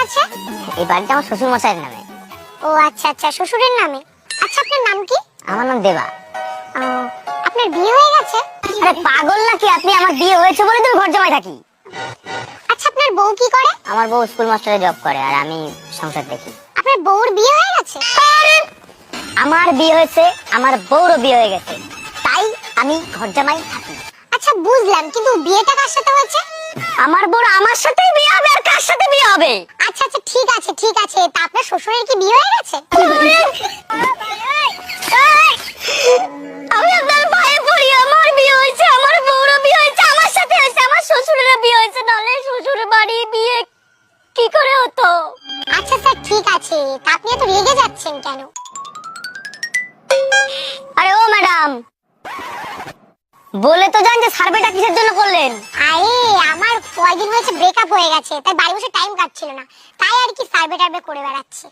আছে? এই বাড়িটা আমার শ্বশুর মশাইয়ের নামে। ও আচ্ছা আচ্ছা, শ্বশুরের নামে। আচ্ছা, আপনার নাম কি? আমার নাম দেবা। ও, আপনার বিয়ে হয়ে গেছে? আরে পাগল নাকি আপনি? আমার বিয়ে হয়েছে বলে তুমি ঘর জামাই থাকি। আচ্ছা, আপনার বউ কি করে? আমার বউ স্কুল মাস্টারে জব করে আর আমি সংসার দেখি। আপনার বউর বিয়ে হয়ে গেছে? আমার বিয়ে হয়েছে, আমার বউরও বিয়ে হয়ে গেছে, তাই আমি ঘর জামাই থাকি। আচ্ছা বুঝলাম, কিন্তু বিয়েটা কার সাথে হয়েছে? আমার বউর আমার সাথেই বিয়ে হবে, আর কার সাথে বিয়ে হবে? আচ্ছা আচ্ছা, ঠিক আছে ঠিক আছে, তা আপনার শ্বশুরের কি বিয়ে হয়ে গেছে? আমি আপনার পায়ে পড়ি, আমার বিয়ে হয়েছে, আমার বউরও বিয়ে হয়েছে, আমার সাথে হয়েছে, আমার শ্বশুরেরও বিয়ে হয়েছে, নালে শ্বশুর বাড়ি বিয়ে কি করে হতো? আচ্ছা স্যার, ঠিক আছে, তা আপনি এত রেগে যাচ্ছেন কেন? আরে ও ম্যাডাম, বলে তো যান যে সার্ভেটা কিসের জন্য করলেন? আরে আমার কয়দিন হয়েছে ব্রেকআপ হয়ে গেছে, তাই বাড়ি বসে টাইম কাটছিল না, তাই আর কি সার্ভে টার্ভে করে বেড়াচ্ছি।